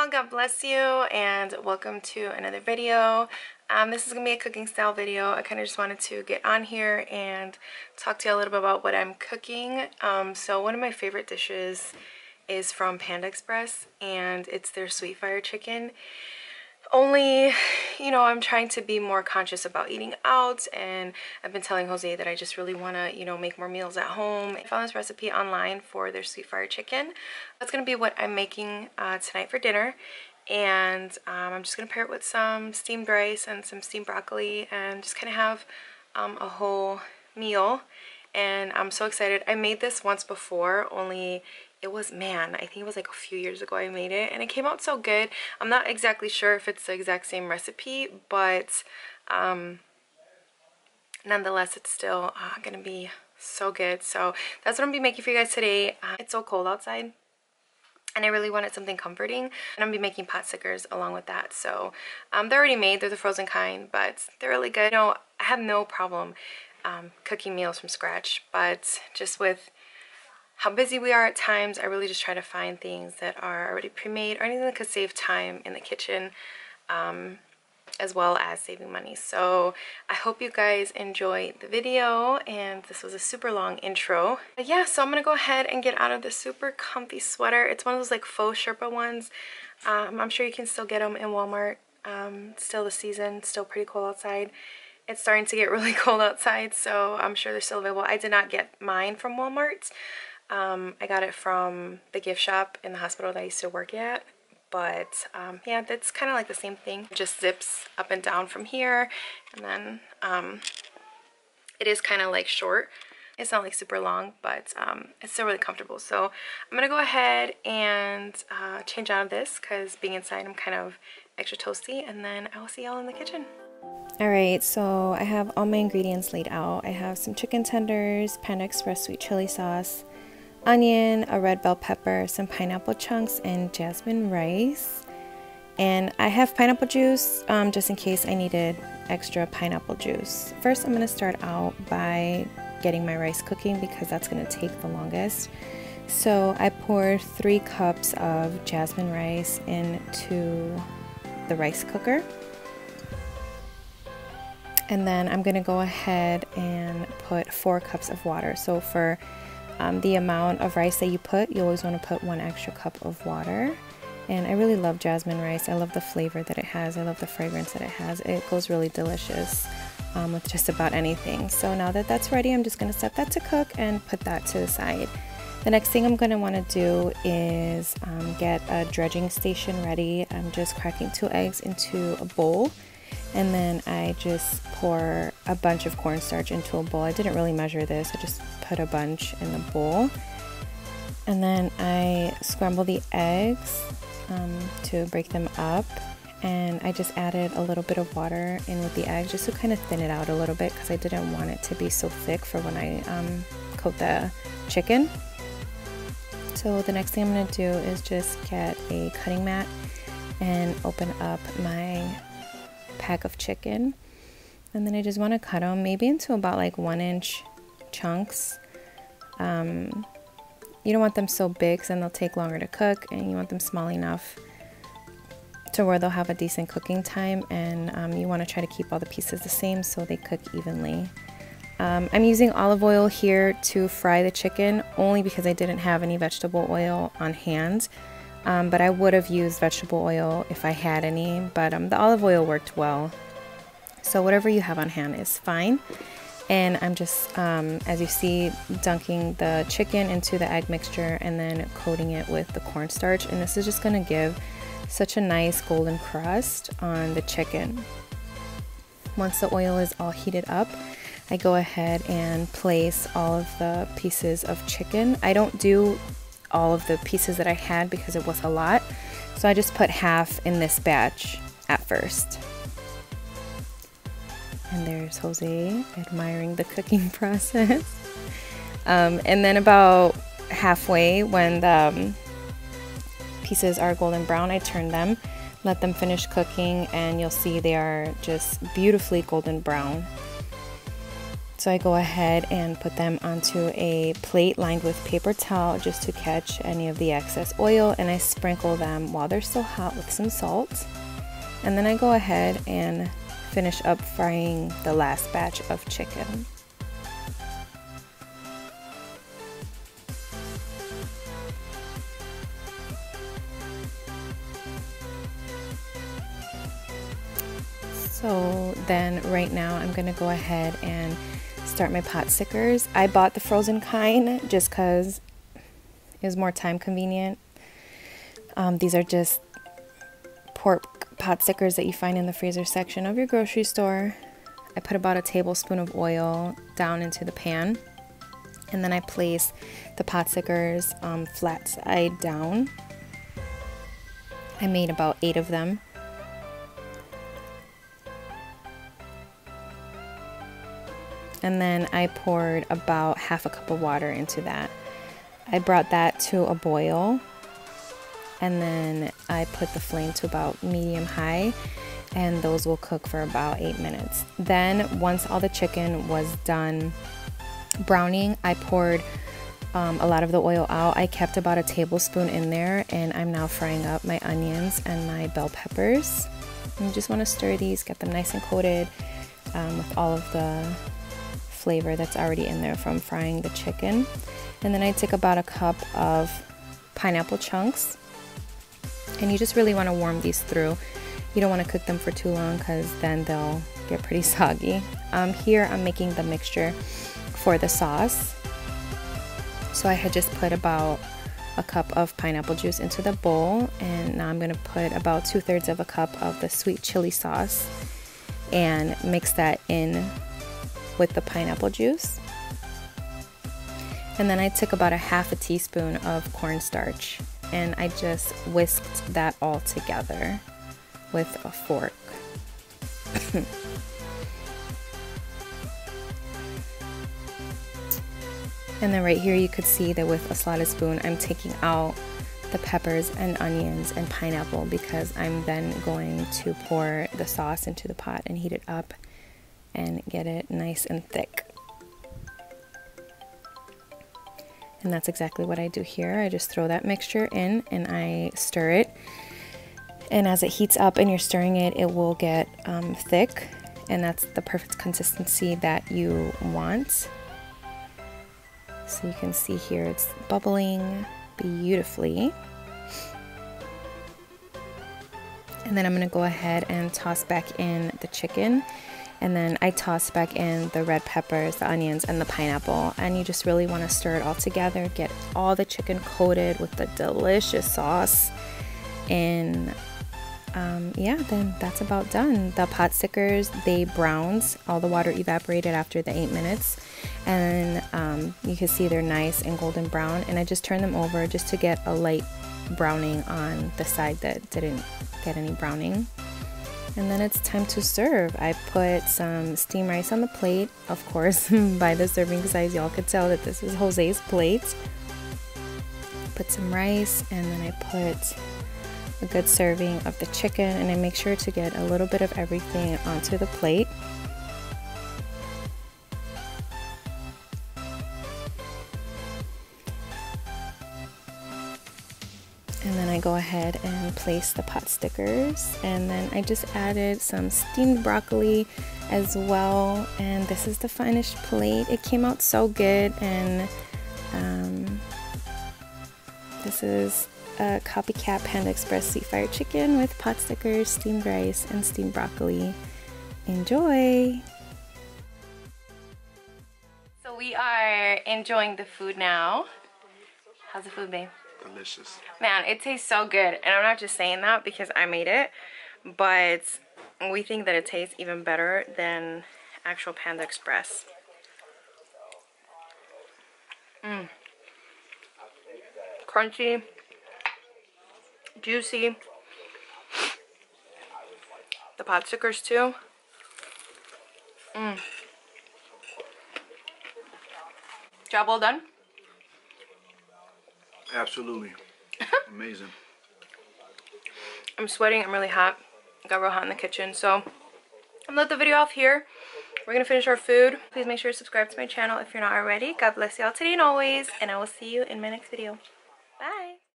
y'all, God bless you, and welcome to another video. This is gonna be a cooking style video. I kind of just wanted to get on here and talk to you a little bit about what I'm cooking. So one of my favorite dishes is from Panda Express, and it's their sweet fire chicken. Only, I'm trying to be more conscious about eating out, and I've been telling Jose that I just really want to, make more meals at home. I found this recipe online for their sweet fire chicken. That's going to be what I'm making tonight for dinner, and I'm just going to pair it with some steamed rice and some steamed broccoli and just kind of have a whole meal. And I'm so excited. I made this once before, only it was, I think it was like a few years ago I made it, and it came out so good. I'm not exactly sure if it's the exact same recipe, but nonetheless, it's still gonna be so good. So that's what I'm gonna be making for you guys today. It's so cold outside, and I really wanted something comforting, and I'm gonna be making pot stickers along with that. So they're already made, they're the frozen kind, but they're really good. I have no problem cooking meals from scratch, but just with how busy we are at times, I really just try to find things that are already pre-made or anything that could save time in the kitchen, as well as saving money. So I hope you guys enjoyed the video, and this was a super long intro. But yeah, so I'm gonna go ahead and get out of this super comfy sweater. It's one of those like faux Sherpa ones. I'm sure you can still get them in Walmart. Still the season, still pretty cold outside. It's starting to get really cold outside, so I'm sure they're still available. I did not get mine from Walmart. I got it from the gift shop in the hospital that I used to work at, but yeah, that's kind of like the same thing. It just zips up and down from here, and then it is kind of like short. It's not like super long, but it's still really comfortable. So I'm gonna go ahead and change out of this because being inside I'm kind of extra toasty, and then I will see y'all in the kitchen. Alright, so I have all my ingredients laid out. I have some chicken tenders, Panda Express sweet chili sauce, onion, a red bell pepper, some pineapple chunks, and jasmine rice. And I have pineapple juice just in case I needed extra pineapple juice. First, I'm going to start out by getting my rice cooking because that's going to take the longest. So I poured 3 cups of jasmine rice into the rice cooker. And then I'm going to go ahead and put 4 cups of water. So for the amount of rice that you put, you always want to put 1 extra cup of water. And I really love jasmine rice. I love the flavor that it has. I love the fragrance that it has. It goes really delicious with just about anything. So now that that's ready, I'm just going to set that to cook and put that to the side. The next thing I'm going to want to do is get a dredging station ready. I'm just cracking 2 eggs into a bowl. And then I just pour a bunch of cornstarch into a bowl. I didn't really measure this. I just put a bunch in the bowl. And then I scramble the eggs to break them up. And I just added a little bit of water in with the eggs just to kind of thin it out a little bit because I didn't want it to be so thick for when I coat the chicken. So the next thing I'm going to do is just get a cutting mat and open up my pack of chicken, and then I just want to cut them maybe into about like 1-inch chunks. You don't want them so big because then they'll take longer to cook, and you want them small enough to where they'll have a decent cooking time, and you want to try to keep all the pieces the same so they cook evenly. I'm using olive oil here to fry the chicken only because I didn't have any vegetable oil on hand. But I would have used vegetable oil if I had any, but the olive oil worked well. So whatever you have on hand is fine. And I'm just, as you see, dunking the chicken into the egg mixture and then coating it with the cornstarch. And this is just going to give such a nice golden crust on the chicken. Once the oil is all heated up, I go ahead and place all of the pieces of chicken. I don't do all of the pieces that I had because it was a lot, so I just put half in this batch at first. And there's Jose admiring the cooking process. And then about halfway, when the pieces are golden brown, I turn them, let them finish cooking, and you'll see they are just beautifully golden brown. So I go ahead and put them onto a plate lined with paper towel just to catch any of the excess oil, and I sprinkle them while they're still hot with some salt. And then I go ahead and finish up frying the last batch of chicken. So then right now I'm gonna go ahead and start my pot stickers. I bought the frozen kind just because it was more time convenient. These are just pork pot stickers that you find in the freezer section of your grocery store. I put about a tablespoon of oil down into the pan, and then I place the pot stickers flat side down. I made about 8 of them. And then I poured about half a cup of water into that. I brought that to a boil, and then I put the flame to about medium high, and those will cook for about 8 minutes. Then once all the chicken was done browning, I poured a lot of the oil out. I kept about a tablespoon in there, and I'm now frying up my onions and my bell peppers. And you just want to stir these, get them nice and coated with all of the flavor that's already in there from frying the chicken. And then I take about a cup of pineapple chunks, and you just really want to warm these through. You don't want to cook them for too long because then they'll get pretty soggy. Here I'm making the mixture for the sauce. So I had just put about a cup of pineapple juice into the bowl, and now I'm going to put about 2/3 of a cup of the sweet chili sauce and mix that in with the pineapple juice. And then I took about a half a teaspoon of cornstarch, and I just whisked that all together with a fork. And then right here you could see that with a slotted spoon I'm taking out the peppers and onions and pineapple, because I'm then going to pour the sauce into the pot and heat it up and get it nice and thick. And that's exactly what I do here. I just throw that mixture in and I stir it. And as it heats up and you're stirring it, it will get thick, and that's the perfect consistency that you want. So you can see here it's bubbling beautifully. And then I'm gonna go ahead and toss back in the chicken. And then I toss back in the red peppers, the onions, and the pineapple. And you just really want to stir it all together, get all the chicken coated with the delicious sauce. And yeah, then that's about done. The pot stickers, they browned. All the water evaporated after the 8 minutes. And you can see they're nice and golden brown. And I just turned them over just to get a light browning on the side that didn't get any browning. And then it's time to serve. I put some steamed rice on the plate, of course, by the serving size. Y'all could tell that this is Jose's plate. Put some rice, and then I put a good serving of the chicken, and I make sure to get a little bit of everything onto the plate. And then I go ahead and place the pot stickers, and then I just added some steamed broccoli as well. And this is the finished plate. It came out so good, and this is a copycat Panda Express sweet fire chicken with pot stickers, steamed rice, and steamed broccoli. Enjoy! So we are enjoying the food now. How's the food, babe? Delicious. Man, it tastes so good, and I'm not just saying that because I made it, but we think that it tastes even better than actual Panda Express. Crunchy, juicy. The pot stickers too. Job well done. Absolutely. Amazing. I'm sweating, I'm really hot. Got real hot in the kitchen, so I'm gonna let the video off here. we're gonna finish our food. Please make sure to subscribe to my channel if you're not already. God bless y'all today and always, and I will see you in my next video. Bye.